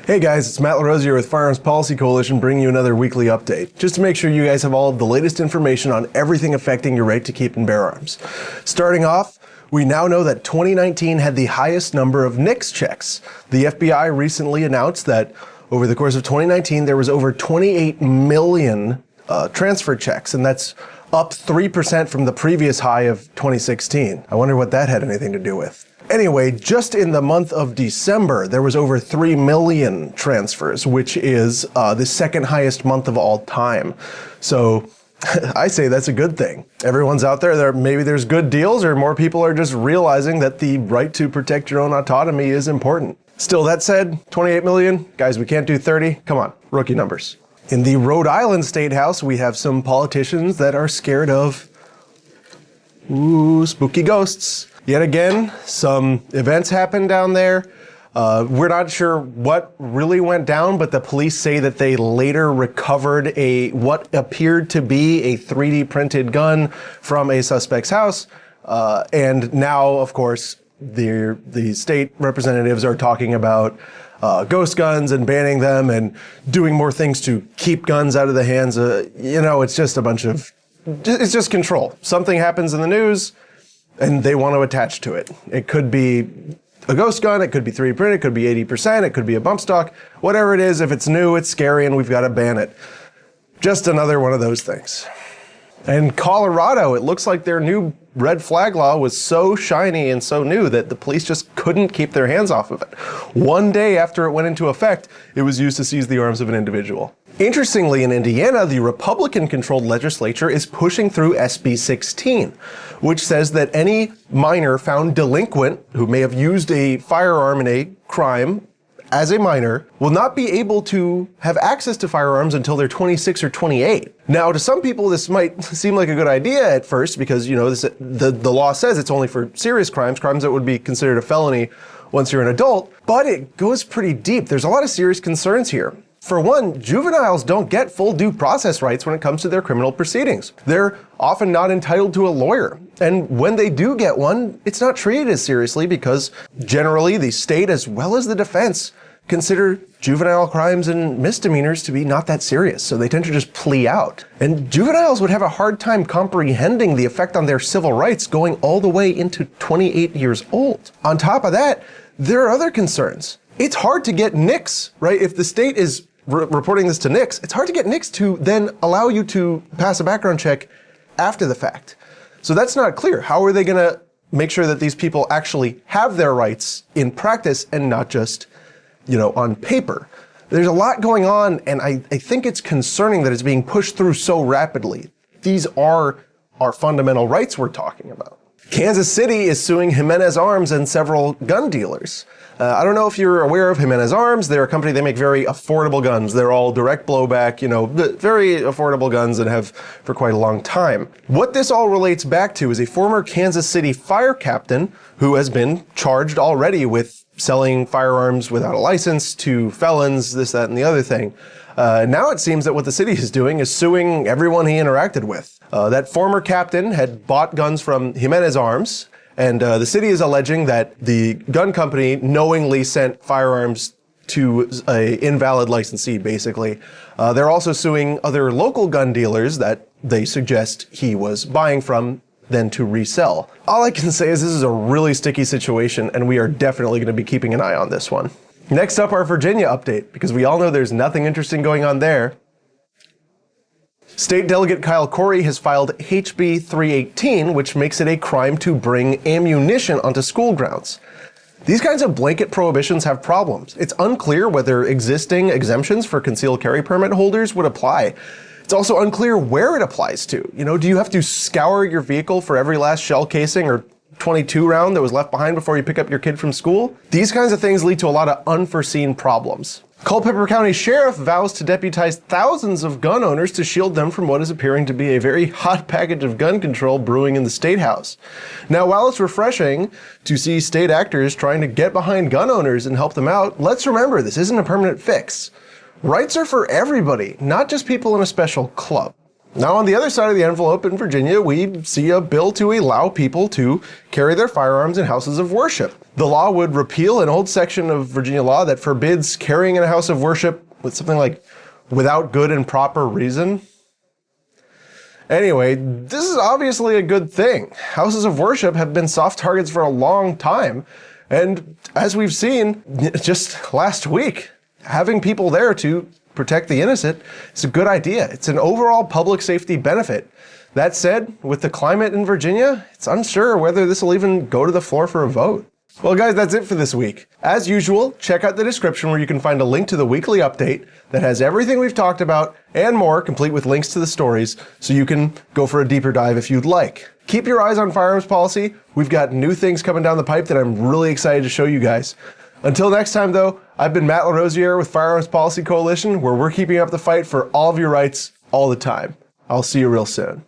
Hey guys, it's Matt LaRose here with Firearms Policy Coalition bringing you another weekly update, just to make sure you guys have all of the latest information on everything affecting your right to keep and bear arms. Starting off, we now know that 2019 had the highest number of NICS checks. The FBI recently announced that over the course of 2019, there was over 28 million transfer checks, and that's up 3% from the previous high of 2016. I wonder what that had anything to do with. Anyway, just in the month of December, there was over 3 million transfers, which is the second highest month of all time. So I say that's a good thing. Everyone's out there, maybe there's good deals, or more people are just realizing that the right to protect your own autonomy is important. Still, that said, 28 million, guys, we can't do 30. Come on, rookie numbers. In the Rhode Island State House, we have some politicians that are scared of, spooky ghosts. Yet again, some events happened down there. We're not sure what really went down, but the police say that they later recovered what appeared to be a 3D printed gun from a suspect's house. And now, of course, the state representatives are talking about ghost guns and banning them and doing more things to keep guns out of the hands of, it's just it's just control. Something happens in the news, and they want to attach to it. It could be a ghost gun, it could be 3D printed, it could be 80%, it could be a bump stock. Whatever it is, if it's new, it's scary, and we've got to ban it. Just another one of those things. In Colorado, it looks like their new red flag law was so shiny and so new that the police just couldn't keep their hands off of it. One day after it went into effect, it was used to seize the arms of an individual. Interestingly, in Indiana, the Republican-controlled legislature is pushing through SB 16, which says that any minor found delinquent who may have used a firearm in a crime as a minor will not be able to have access to firearms until they're 26 or 28. Now, to some people, this might seem like a good idea at first because, the law says it's only for serious crimes that would be considered a felony once you're an adult, but it goes pretty deep. There's a lot of serious concerns here. For one, juveniles don't get full due process rights when it comes to their criminal proceedings. They're often not entitled to a lawyer. And when they do get one, it's not treated as seriously because generally the state as well as the defense consider juvenile crimes and misdemeanors to be not that serious, so they tend to just plea out. And juveniles would have a hard time comprehending the effect on their civil rights going all the way into 28 years old. On top of that, there are other concerns. It's hard to get NICS, right? If the state is reporting this to NICS, it's hard to get NICS to then allow you to pass a background check after the fact. So that's not clear. How are they going to make sure that these people actually have their rights in practice and not just, on paper? There's a lot going on, and I think it's concerning that it's being pushed through so rapidly. These are our fundamental rights we're talking about. Kansas City is suing Jimenez Arms and several gun dealers. I don't know if you're aware of Jimenez Arms. They're a company, they make very affordable guns. They're all direct blowback, very affordable guns and have for quite a long time. What this all relates back to is a former Kansas City fire captain who has been charged already with selling firearms without a license to felons, this, that, and the other thing. Now it seems that what the city is doing is suing everyone he interacted with. That former captain had bought guns from Jimenez Arms, and the city is alleging that the gun company knowingly sent firearms to an invalid licensee, basically. They're also suing other local gun dealers that they suggest he was buying from then to resell. All I can say is this is a really sticky situation, and we are definitely going to be keeping an eye on this one. Next up, our Virginia update, because we all know there's nothing interesting going on there. State Delegate Kyle Corey has filed HB 318, which makes it a crime to bring ammunition onto school grounds. These kinds of blanket prohibitions have problems. It's unclear whether existing exemptions for concealed carry permit holders would apply. It's also unclear where it applies to. Do you have to scour your vehicle for every last shell casing or .22 round that was left behind before you pick up your kid from school? These kinds of things lead to a lot of unforeseen problems. Culpeper County Sheriff vows to deputize thousands of gun owners to shield them from what is appearing to be a very hot package of gun control brewing in the State House. Now, while it's refreshing to see state actors trying to get behind gun owners and help them out, let's remember this isn't a permanent fix. Rights are for everybody, not just people in a special club. Now, on the other side of the envelope in Virginia, we see a bill to allow people to carry their firearms in houses of worship. The law would repeal an old section of Virginia law that forbids carrying in a house of worship with something like without good and proper reason. Anyway, this is obviously a good thing. Houses of worship have been soft targets for a long time, and as we've seen just last week, having people there to protect the innocent is a good idea. It's an overall public safety benefit. That said, with the climate in Virginia, it's unsure whether this will even go to the floor for a vote. Well, guys, that's it for this week. As usual, check out the description where you can find a link to the weekly update that has everything we've talked about and more, complete with links to the stories, so you can go for a deeper dive if you'd like. Keep your eyes on firearms policy. We've got new things coming down the pipe that I'm really excited to show you guys. Until next time, though, I've been Matt LaRosiere with Firearms Policy Coalition, where we're keeping up the fight for all of your rights all the time. I'll see you real soon.